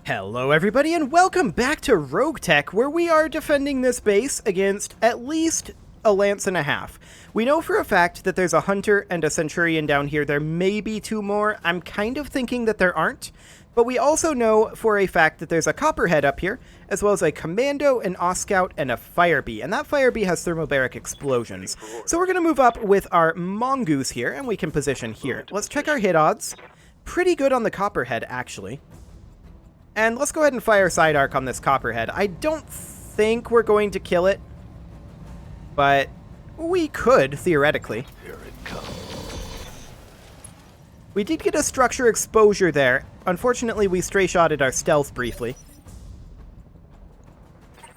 Hello everybody and welcome back to RogueTech, where we are defending this base against at least a lance and a half. We know for a fact that there's a hunter and a centurion down here. There may be two more. I'm kind of thinking that there aren't. But we also know for a fact that there's a copperhead up here, as well as a commando, an Oscout, and a fire bee. And that fire bee has thermobaric explosions. So we're going to move up with our mongoose here, and we can position here. Let's check our hit odds. Pretty good on the copperhead, actually. And let's go ahead and fire side arc on this copperhead. I don't think we're going to kill it, but we could, theoretically. Here it comes. We did get a structure exposure there. Unfortunately, we stray-shotted our stealth briefly.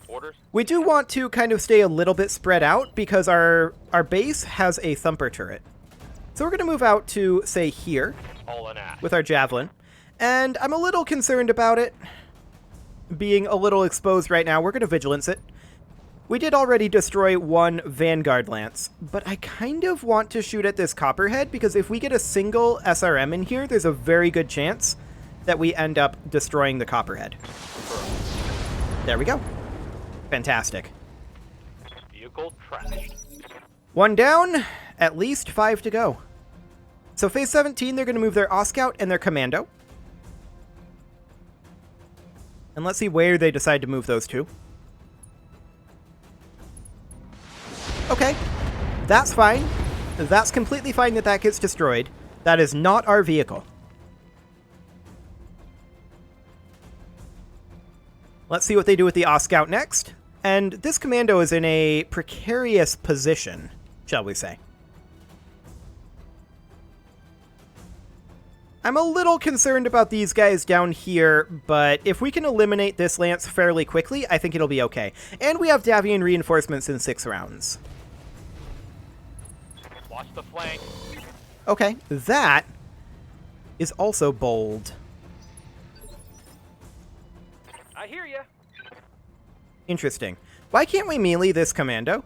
Orders? We do want to kind of stay a little bit spread out because our base has a thumper turret. So we're going to move out to, say, here All in ash. with our javelin. And I'm a little concerned about it being a little exposed right now. We're going to vigilance it. We did already destroy one Vanguard Lance, but I kind of want to shoot at this Copperhead because if we get a single SRM in here, there's a very good chance that we end up destroying the Copperhead. There we go. Fantastic. Vehicle trashed. One down, at least 5 to go. So phase 17, they're going to move their Oscout and their Commando. And let's see where they decide to move those to. Okay, that's fine. That's completely fine that that gets destroyed. That is not our vehicle. Let's see what they do with the Oscout next. And this commando is in a precarious position, shall we say. I'm a little concerned about these guys down here, but if we can eliminate this lance fairly quickly, I think it'll be okay. And we have Davian reinforcements in 6 rounds. Watch the flank. Okay, that is also bold. I hear ya. Interesting. Why can't we melee this commando?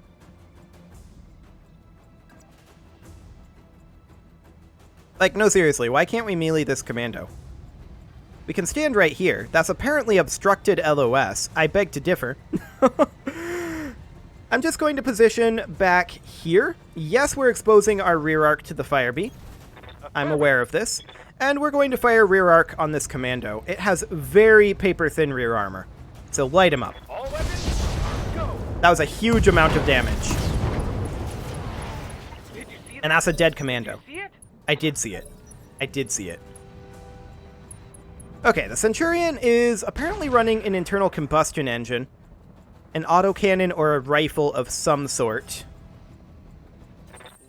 Like, no, seriously, why can't we melee this commando? We can stand right here. That's apparently obstructed LOS. I beg to differ. I'm just going to position back here. Yes, we're exposing our rear arc to the fire bee. I'm aware of this. And we're going to fire rear arc on this commando. It has very paper-thin rear armor. So light him up. All weapons, go. That was a huge amount of damage. Did you see And that's a dead commando. See it? I did see it. I did see it. Okay, the Centurion is apparently running an internal combustion engine, an autocannon or a rifle of some sort.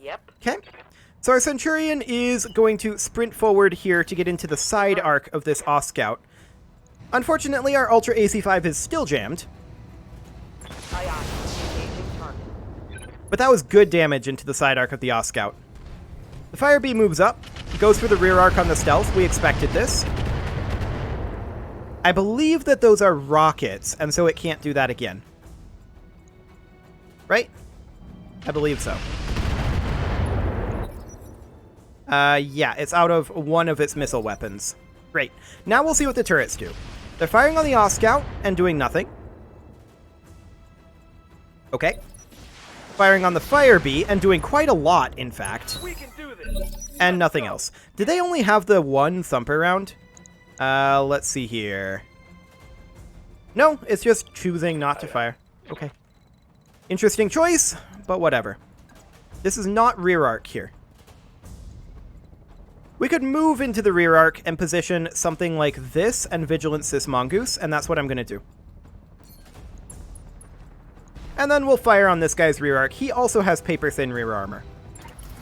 Yep. Okay, so our Centurion is going to sprint forward here to get into the side arc of this Oscout. Unfortunately, our Ultra AC-5 is still jammed, Aye. Engaging target. but that was good damage into the side arc of the Oscout. The fire bee moves up, goes for the rear arc on the stealth. We expected this. I believe that those are rockets, and so it can't do that again. Right? I believe so. Yeah, it's out of one of its missile weapons. Great. Now we'll see what the turrets do. They're firing on the Oscout and doing nothing. Okay. Firing on the fire bee and doing quite a lot, in fact. We can do this. And nothing else. Did they only have the one thumper round? Let's see here. No, it's just choosing not to fire. Okay. Interesting choice, but whatever. This is not rear arc here. We could move into the rear arc and position something like this and vigilance this mongoose, and that's what I'm going to do. And then we'll fire on this guy's rear arc. He also has paper-thin rear armor.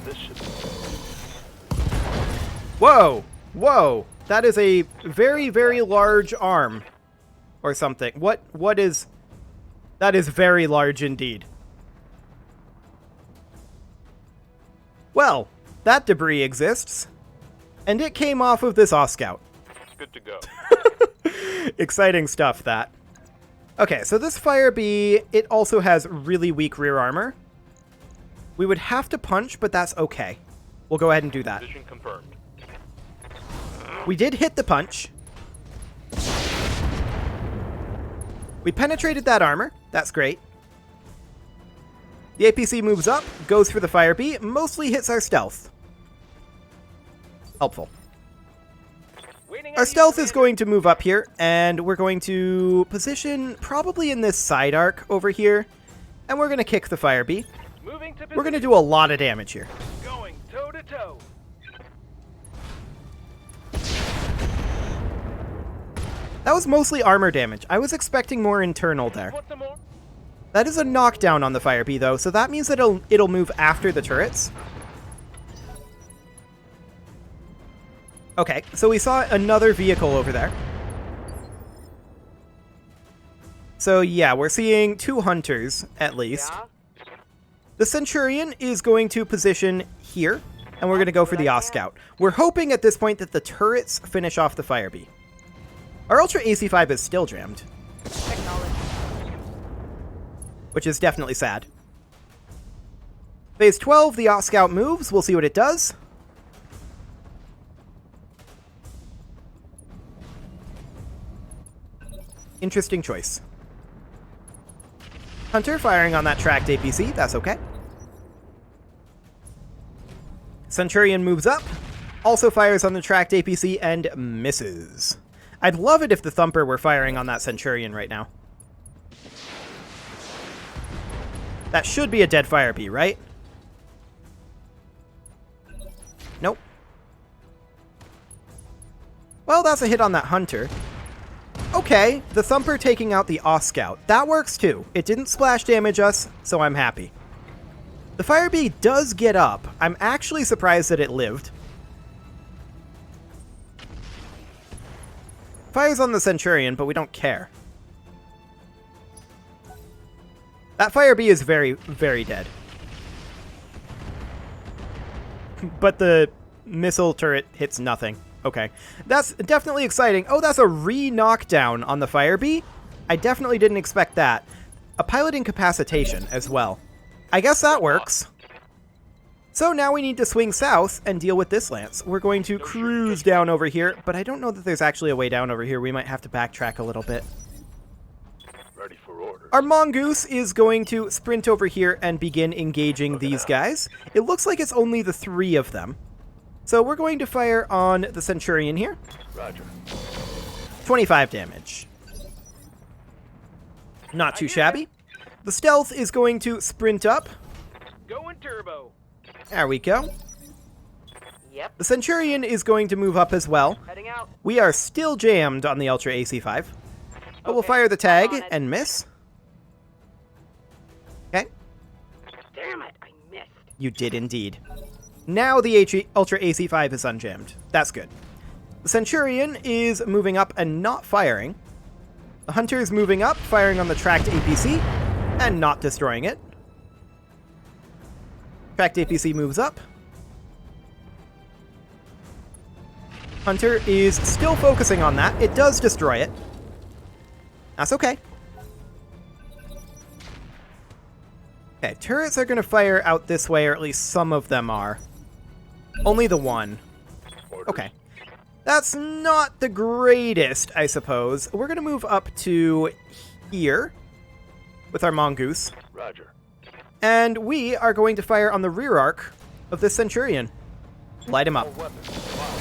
This should. Whoa! Whoa! That is a very, very large arm. Or something. What is... That is very large indeed. Well, that debris exists. And it came off of this Oscout. Good to go. Exciting stuff, that. Okay, so this fire bee, it also has really weak rear armor. We would have to punch, but that's okay. We'll go ahead and do that. Position confirmed. We did hit the punch. We penetrated that armor. That's great. The APC moves up, goes for the fire bee, mostly hits our stealth. Helpful. Our stealth is going to move up here, and we're going to position probably in this side arc over here, and we're going to kick the fire bee. We're going to do a lot of damage here. Going toe to toe. That was mostly armor damage. I was expecting more internal there. Want some more? That is a knockdown on the fire bee, though, so that means that it'll move after the turrets. Okay, so we saw another vehicle over there. So yeah, we're seeing 2 hunters, at least. Yeah? The Centurion is going to position here, and we're going to go for the Oscout. We're hoping at this point that the turrets finish off the fire bee. Our Ultra AC5 is still jammed, Technology. which is definitely sad. Phase 12, the Oscout moves. We'll see what it does. Interesting choice. Hunter firing on that tracked APC. That's okay. Centurion moves up. Also fires on the tracked APC and misses. I'd love it if the Thumper were firing on that Centurion right now. That should be a dead fire bee, right? Nope. Well, that's a hit on that Hunter. Okay, the Thumper taking out the Oscout. That works too. It didn't splash damage us, so I'm happy. The fire bee does get up. I'm actually surprised that it lived. Fires on the Centurion, but we don't care. That fire bee is very, very dead. But the missile turret hits nothing. Okay. That's definitely exciting. Oh, that's a re-knockdown on the fire bee? I definitely didn't expect that. A pilot incapacitation as well. I guess that works. So now we need to swing south and deal with this lance. We're going to cruise down over here, but I don't know that there's actually a way down over here. We might have to backtrack a little bit. Ready for orders. Our mongoose is going to sprint over here and begin engaging these guys. It looks like it's only the 3 of them. So we're going to fire on the Centurion here. Roger. 25 damage. Not too shabby. The stealth is going to sprint up. Going turbo. There we go. Yep. The Centurion is going to move up as well. Heading out. We are still jammed on the Ultra AC5. But we'll Okay, fire the tag I'm on it. and miss. Okay. Damn it, I missed. You did indeed. Now the Ultra AC5 is unjammed. That's good. The Centurion is moving up and not firing. The Hunter is moving up, firing on the tracked APC, and not destroying it. Tracked APC moves up. Hunter is still focusing on that. It does destroy it. That's okay. Okay, turrets are going to fire out this way, or at least some of them are. Only the one. Orders. Okay. That's not the greatest, I suppose. We're going to move up to here with our mongoose. Roger. And we are going to fire on the rear arc of the Centurion. Light him up. More weapons. Wow.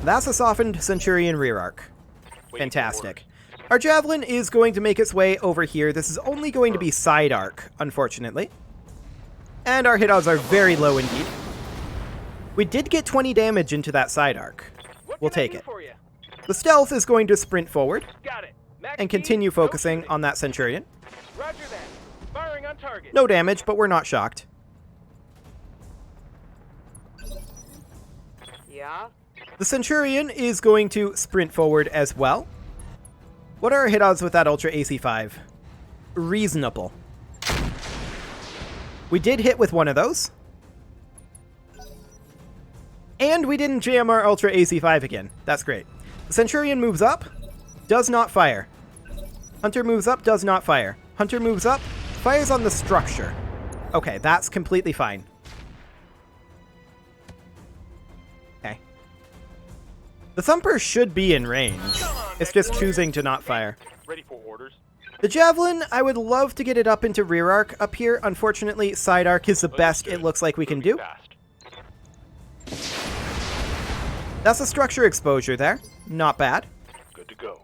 That's a softened Centurion rear arc. Waiting for Fantastic. orders. Our Javelin is going to make its way over here. This is only going to be side arc, unfortunately. And our hit odds are very low indeed. We did get 20 damage into that side arc. What We'll can I take do it. for you? The stealth is going to sprint forward Got it. Max and speed, continue no focusing shooting. on that Centurion. Roger that. Firing on target. No damage, but we're not shocked. Yeah? The Centurion is going to sprint forward as well. What are our hit odds with that Ultra AC5? Reasonable. We did hit with one of those. And we didn't jam our Ultra AC5 again. That's great. The Centurion moves up, does not fire. Hunter moves up, does not fire. Hunter moves up, fires on the structure. Okay, that's completely fine. Okay. The Thumper should be in range. Come on, It's just Vector. choosing to not fire. Ready for orders. The Javelin, I would love to get it up into rear arc up here. Unfortunately, side arc is the best it looks like we can do. Fast. That's a structure exposure there. Not bad. Good to go.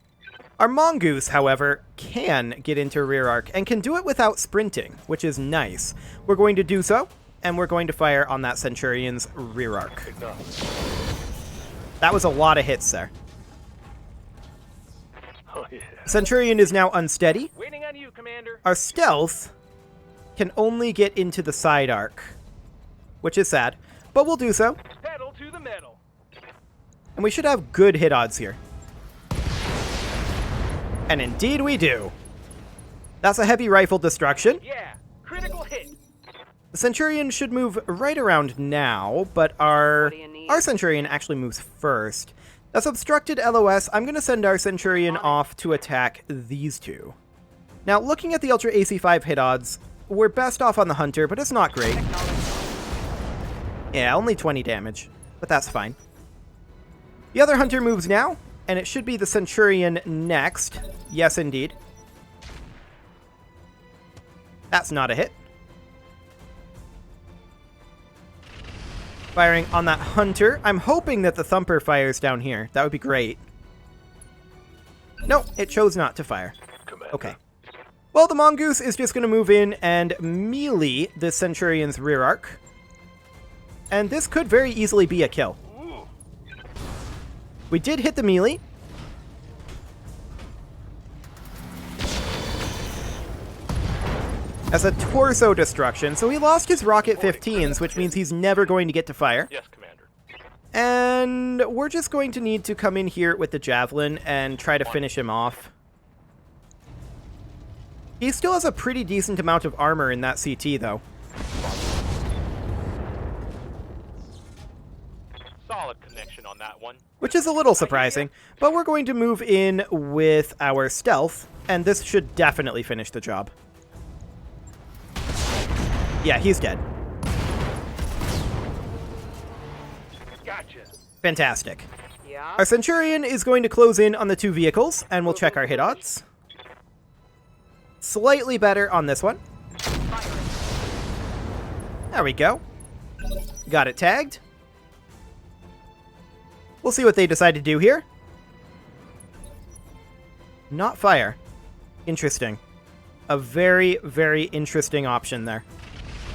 Our Mongoose, however, can get into rear arc and can do it without sprinting, which is nice. We're going to do so, and we're going to fire on that Centurion's rear arc. Enough. That was a lot of hits there. Oh yeah. Centurion is now unsteady. Waiting on you, Commander. Our stealth can only get into the side arc, which is sad, but we'll do so. Pedal to the metal. And we should have good hit odds here. And indeed we do. That's a heavy rifle destruction. Yeah. Critical hit. The Centurion should move right around now, but our do you need? Centurion actually moves first. That's obstructed LOS. I'm going to send our Centurion off to attack these two. Now, looking at the Ultra AC5 hit odds, we're best off on the Hunter, but it's not great. Yeah, only 20 damage, but that's fine. The other Hunter moves now, and it should be the Centurion next. Yes, indeed. That's not a hit. Firing on that Hunter. I'm hoping that the Thumper fires down here. That would be great. No, it chose not to fire. Commander. Okay. Well, the Mongoose is just going to move in and melee this Centurion's rear arc. And this could very easily be a kill. Ooh. We did hit the melee. As a torso destruction, so he lost his rocket 15s, which means he's never going to get to fire. Yes, Commander. And we're just going to need to come in here with the Javelin and try to finish him off. He still has a pretty decent amount of armor in that CT, though. Solid connection on that one. Which is a little surprising, but we're going to move in with our stealth, and this should definitely finish the job. Yeah, he's dead. Gotcha. Fantastic. Yeah. Our Centurion is going to close in on the two vehicles, and we'll check our hit odds. Slightly better on this one. There we go. Got it tagged. We'll see what they decide to do here. Not fire. Interesting. A very, very interesting option there.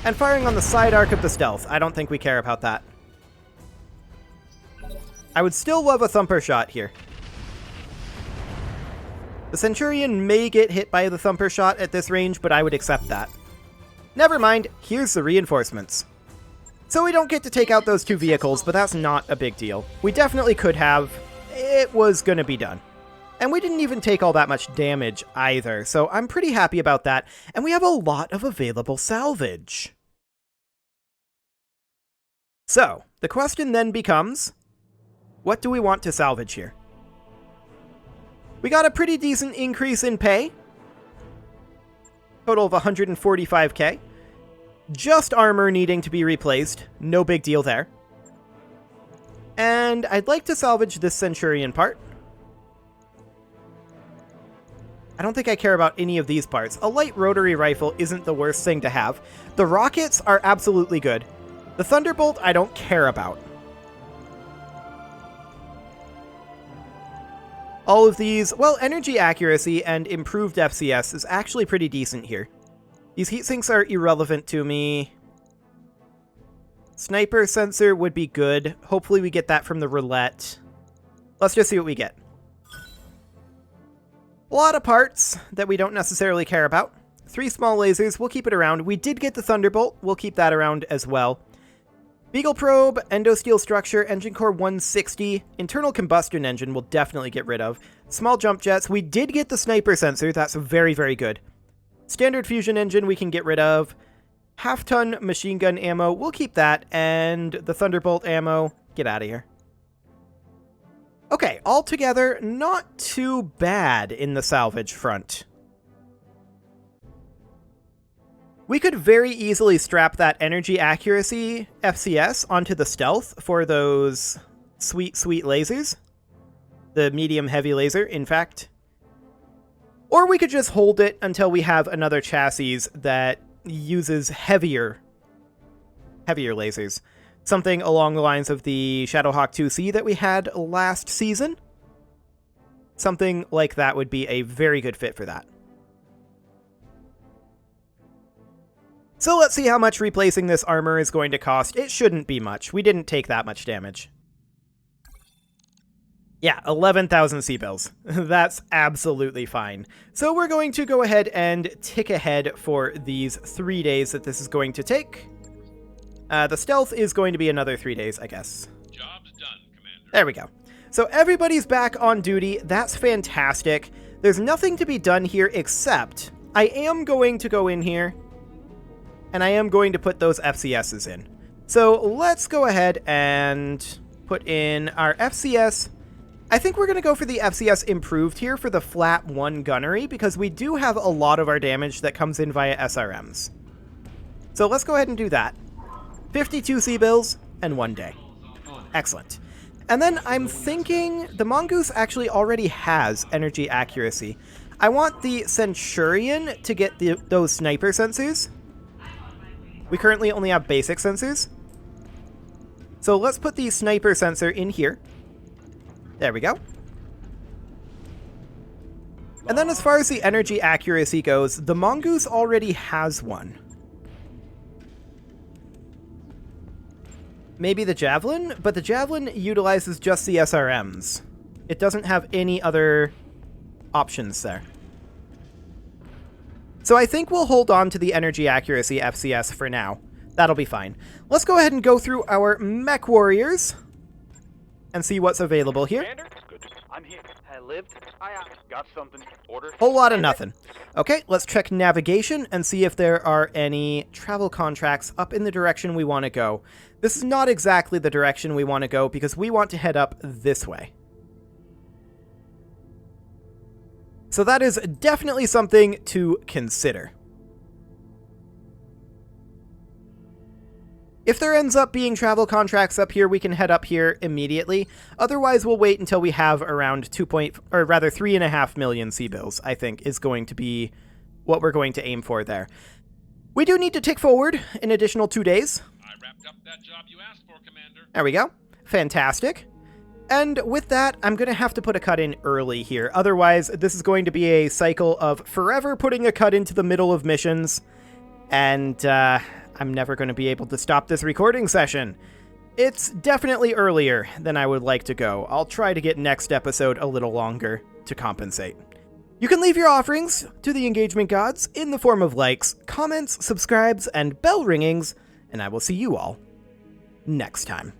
And firing on the side arc of the stealth. I don't think we care about that. I would still love a Thumper shot here. The Centurion may get hit by the Thumper shot at this range, but I would accept that. Never mind, here's the reinforcements. So we don't get to take out those two vehicles, but that's not a big deal. We definitely could have. It was gonna be done. And we didn't even take all that much damage either, so I'm pretty happy about that, and we have a lot of available salvage. So, the question then becomes, what do we want to salvage here? We got a pretty decent increase in pay. Total of 145k. Just armor needing to be replaced, no big deal there. And I'd like to salvage this Centurion part. I don't think I care about any of these parts. A light rotary rifle isn't the worst thing to have. The rockets are absolutely good. The Thunderbolt I don't care about. All of these, well, energy accuracy and improved FCS is actually pretty decent here. These heat sinks are irrelevant to me. Sniper sensor would be good. Hopefully we get that from the roulette. Let's just see what we get. A lot of parts that we don't necessarily care about. 3 small lasers, we'll keep it around. We did get the Thunderbolt, we'll keep that around as well. Beagle probe, endosteel structure, engine core 160, internal combustion engine we'll definitely get rid of. Small jump jets, we did get the sniper sensor, that's very, very good. Standard fusion engine we can get rid of. Half-ton machine gun ammo, we'll keep that, and the Thunderbolt ammo, get out of here. Okay, altogether, not too bad in the salvage front. We could very easily strap that energy accuracy FCS onto the stealth for those sweet, sweet lasers. The medium-heavy laser, in fact. Or we could just hold it until we have another chassis that uses heavier lasers. Something along the lines of the Shadowhawk 2C that we had last season. Something like that would be a very good fit for that. So let's see how much replacing this armor is going to cost. It shouldn't be much. We didn't take that much damage. Yeah, 11,000 C-bills. That's absolutely fine. So we're going to go ahead and tick ahead for these 3 days that this is going to take. The stealth is going to be another 3 days, I guess. Job's done, Commander. There we go. So everybody's back on duty. That's fantastic. There's nothing to be done here except I am going to go in here and I am going to put those FCSs in. So let's go ahead and put in our FCS. I think we're going to go for the FCS improved here for the flat 1 gunnery because we do have a lot of our damage that comes in via SRMs. So let's go ahead and do that. 52 C-bills and 1 day. Excellent. And then I'm thinking the Mongoose actually already has energy accuracy. I want the Centurion to get those sniper sensors. We currently only have basic sensors. So let's put the sniper sensor in here. There we go. And then as far as the energy accuracy goes, the Mongoose already has one. Maybe the Javelin, but the Javelin utilizes just the SRMs. It doesn't have any other options there. So I think we'll hold on to the energy accuracy FCS for now. That'll be fine. Let's go ahead and go through our mech warriors and see what's available here. Commander? Good. I'm here. I lived. I got something. Order. Whole lot of nothing. Okay, let's check navigation and see if there are any travel contracts up in the direction we want to go. This is not exactly the direction we want to go because we want to head up this way. So that is definitely something to consider. If there ends up being travel contracts up here, we can head up here immediately. Otherwise, we'll wait until we have around 3.5 million C-bills, I think, is going to be what we're going to aim for there. We do need to tick forward an additional 2 days. I wrapped up that job you asked for, Commander. There we go. Fantastic. And with that, I'm going to have to put a cut in early here. Otherwise, this is going to be a cycle of forever putting a cut into the middle of missions. And I'm never going to be able to stop this recording session. It's definitely earlier than I would like to go. I'll try to get next episode a little longer to compensate. You can leave your offerings to the engagement gods in the form of likes, comments, subscribes, and bell ringings, and I will see you all next time.